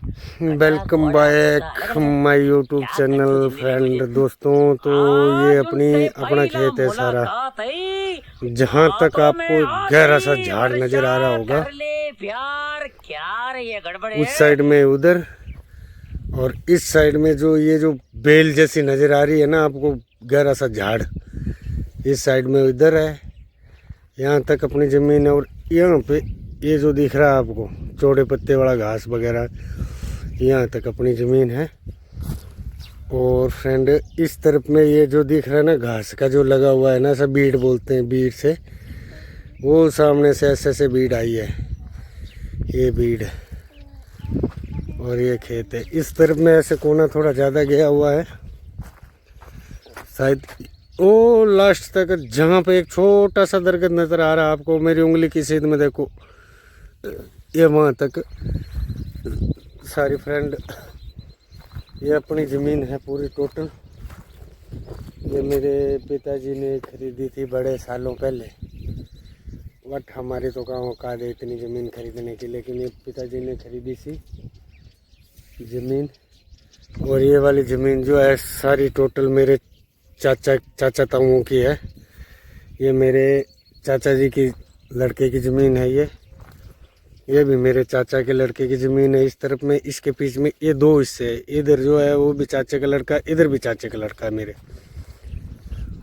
Welcome back my YouTube channel friend दोस्तों। तो ये अपना खेत है सारा, जहाँ तक आपको गहरा सा झाड़ नजर आ रहा होगा उस साइड में उधर, और इस साइड में जो बेल जैसी नजर आ रही है ना आपको, गहरा सा झाड़ इस साइड में उधर है। यहाँ तक अपनी ज़मीन है, और यहाँ पे ये जो दिख रहा है आपको चौड़े पत्ते वाला घास वगैरह, यहाँ तक अपनी ज़मीन है। और फ्रेंड इस तरफ में ये जो दिख रहा है ना घास का जो लगा हुआ है ना, सब बीड़ बोलते हैं, बीड़ से वो सामने से ऐसे बीड़ आई है, ये बीड़ है और ये खेत है। इस तरफ में ऐसे कोना थोड़ा ज़्यादा गया हुआ है शायद, वो लास्ट तक जहाँ पे एक छोटा सा दरख्त नज़र आ रहा है आपको मेरी उंगली की सीध में, देखो ये वहाँ तक सारी फ्रेंड ये अपनी ज़मीन है पूरी टोटल। ये मेरे पिताजी ने खरीदी थी बड़े सालों पहले, बट हमारी तो कहाँ औकात है इतनी ज़मीन खरीदने की, लेकिन ये पिताजी ने खरीदी सी ज़मीन। और ये वाली ज़मीन जो है सारी टोटल मेरे चाचा ताऊओं की है। ये मेरे चाचा जी की लड़के की ज़मीन है, ये भी मेरे चाचा के लड़के की ज़मीन है। इस तरफ में इसके पीछे में ये दो हिस्से है, इधर जो है वो भी चाचे का लड़का, इधर भी चाचे का लड़का है मेरे।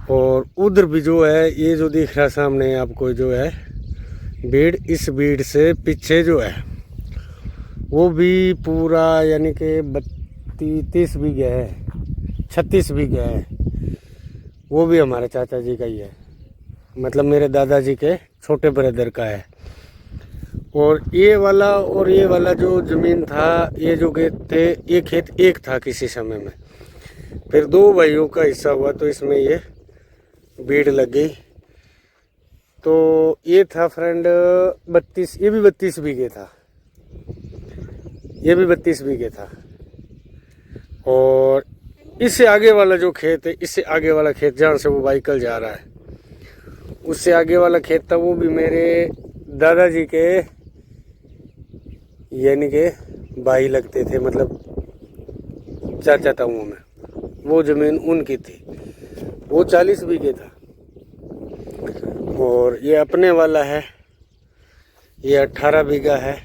और उधर भी जो है ये जो दिख रहा सामने आपको जो है बीड़, इस बीड़ से पीछे जो है वो भी पूरा यानी कि 30 बीघे है, 36 बीघे है, वो भी हमारे चाचा जी का ही है, मतलब मेरे दादाजी के छोटे ब्रदर का है। और ये वाला जो ज़मीन था, ये जो खेत थे, ये खेत एक था किसी समय में, फिर दो भाइयों का हिस्सा हुआ तो इसमें ये बीड़ लग गई। तो ये था फ्रेंड 32, ये भी 32 बीघे था, ये भी 32 बीघे था। और इससे आगे वाला जो खेत है, इससे आगे वाला खेत जहाँ से वो व्हीकल जा रहा है, उससे आगे वाला खेत था, वो भी मेरे दादाजी के यानी के भाई लगते थे, मतलब चाचा ताऊओं में, वो ज़मीन उनकी थी, वो 40 बीघे था। और ये अपने वाला है, ये 18 बीघा है,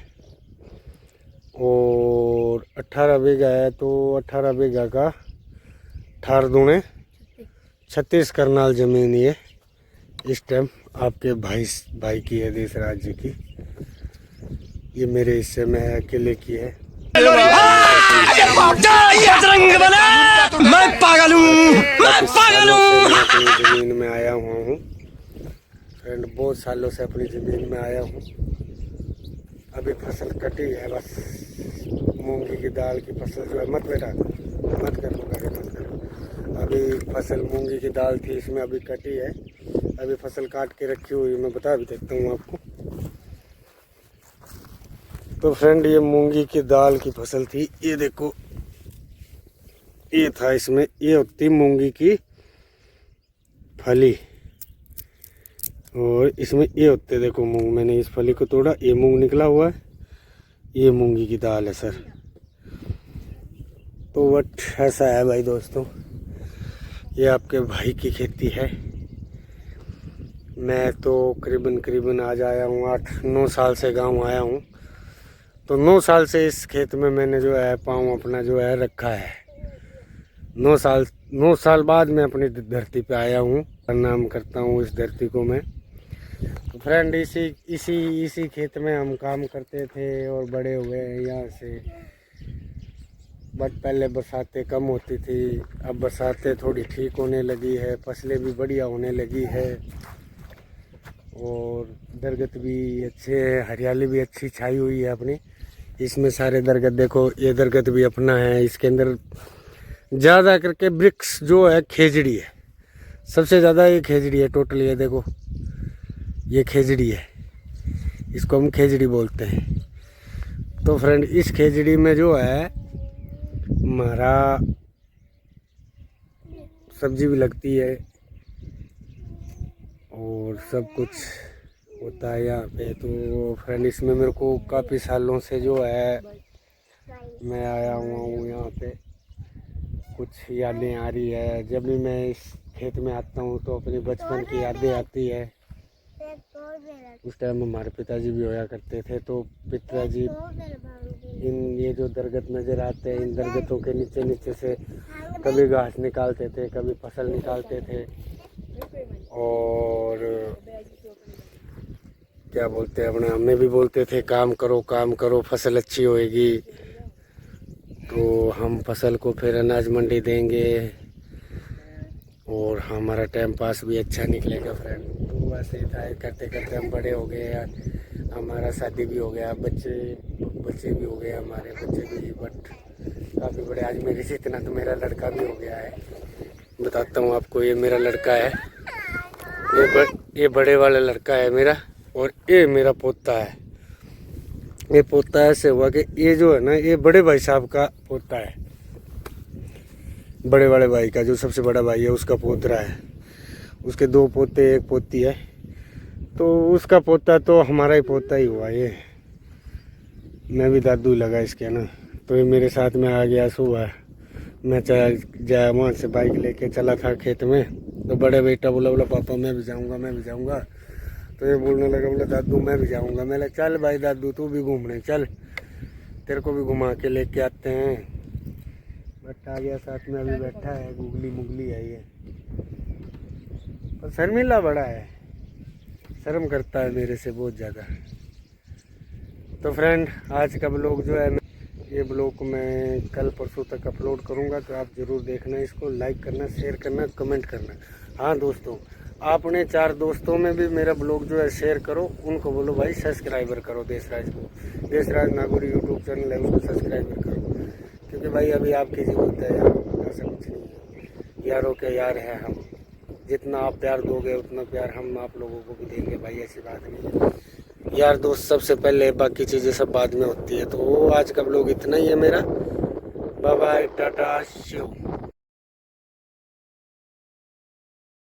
और 18 बीघा है तो 18 बीघा का 18 दूने 36 करनाल ज़मीन ये इस टाइम आपके भाई की है, देशराज जी की। ये मेरे हिस्से में है, अकेले की है। मैं पागल हूँ, ज़मीन में आया हुआ हूँ फ्रेंड, बहुत सालों से अपनी ज़मीन में आया हूँ। अभी फसल कटी है, बस मूंगी की दाल की फसल जो है, मत बेटा मत करो, अभी फसल मूंगी की दाल थी, इसमें अभी कटी है, अभी फसल काट के रखी हुई, मैं बता भी देता हूँ आपको। तो फ्रेंड ये मूंगी की दाल की फसल थी, ये देखो ये था, इसमें ये होती मूंगी की फली, और इसमें ये होते देखो मूंग। मैंने इस फली को तोड़ा, ये मूंग निकला हुआ है, ये मूंगी की दाल है सर। तो वट ऐसा है भाई दोस्तों, ये आपके भाई की खेती है। मैं तो करीबन आज आया हूँ 8-9 साल से गांव आया हूँ, तो 9 साल से इस खेत में मैंने जो है पाँव अपना जो है रखा है। 9 साल बाद मैं अपनी धरती पे आया हूँ, प्रणाम करता हूँ इस धरती को मैं। तो फ्रेंड इसी खेत में हम काम करते थे और बड़े हुए हैं यहाँ से। बट पहले बरसातें कम होती थी, अब बरसातें थोड़ी ठीक होने लगी है, फसलें भी बढ़िया होने लगी है, और दरगत भी अच्छे है, हरियाली भी अच्छी छाई हुई है अपनी इसमें। सारे दरगत देखो, ये दरगत भी अपना है, इसके अंदर ज़्यादा करके वृक्ष जो है खेजड़ी है, सबसे ज़्यादा ये खेजड़ी है टोटल। ये देखो ये खेजड़ी है, इसको हम खेजड़ी बोलते हैं। तो फ्रेंड इस खेजड़ी में जो है हमारा सब्जी भी लगती है और सब कुछ होता है यहाँ पे। तो फ्रेंड इसमें मेरे को काफ़ी सालों से जो है मैं आया हुआ हूँ यहाँ पे। कुछ यादें आ रही है, जब भी मैं इस खेत में आता हूँ तो अपने बचपन की यादें आती है। उस टाइम हमारे पिताजी भी होया करते थे, तो पिताजी ये जो दरगत नज़र आते हैं, इन दरगतों के नीचे नीचे से कभी घास निकालते थे, कभी फसल निकालते थे। और क्या बोलते हैं, अपने हमें भी बोलते थे काम करो फसल अच्छी होएगी तो हम फसल को फिर अनाज मंडी देंगे और हमारा टाइम पास भी अच्छा निकलेगा फ्रेंड। तो वैसे ही था, करते करते हम बड़े हो गए यार, हमारा शादी भी हो गया, बच्चे भी हो गए, हमारे बच्चे भी बट काफ़ी बड़े। आज मेरे से इतना तो मेरा लड़का भी हो गया है। बताता हूँ आपको, ये मेरा लड़का है, ये बड़े वाला लड़का है मेरा, और ये मेरा पोता है। ये पोता ऐसे हुआ कि ये जो है ना, ये बड़े भाई साहब का पोता है, बड़े वाले भाई का, जो सबसे बड़ा भाई है उसका पोतरा है। उसके 2 पोते 1 पोती है, तो उसका पोता तो हमारा ही पोता ही हुआ। ये मैं भी दादू लगा इसके ना, तो ये मेरे साथ में आ गया सुबह। मैं जाया वहाँ से बाइक लेके चला था खेत में, तो बड़े बेटा बोला पापा मैं भी जाऊँगा। तो ये बोलने लगा, बोला दादू मैं भी जाऊँगा। मैं चल भाई दादू तू भी घूमने चल, तेरे को भी घुमा के लेके आते हैं। बट आ गया साथ में, अभी बैठा है, गुगली मुगली है ये, पर शर्मिला बड़ा है, शर्म करता है मेरे से बहुत ज़्यादा। तो फ्रेंड आज का ब्लॉग जो है, ये ब्लॉग को मैं कल परसों तक अपलोड करूँगा, तो आप ज़रूर देखना, इसको लाइक करना, शेयर करना, कमेंट करना। हाँ दोस्तों, आपने 4 दोस्तों में भी मेरा ब्लॉग जो है शेयर करो, उनको बोलो भाई सब्सक्राइबर करो देशराज को। देशराज नागौरी यूट्यूब चैनल है, उसको सब्सक्राइबर करो, क्योंकि भाई अभी आपकी ज़रूरत है यार, ऐसा कुछ नहीं है। यारों के यार हैं हम, जितना आप प्यार दोगे उतना प्यार हम आप लोगों को भी देंगे भाई, ऐसी बात नहीं है। यार दोस्त सबसे पहले, बाकी चीज़ें सब बाद में होती है। तो आज का ब्लॉग इतना ही है मेरा। बाय बाय, टाटा शिव।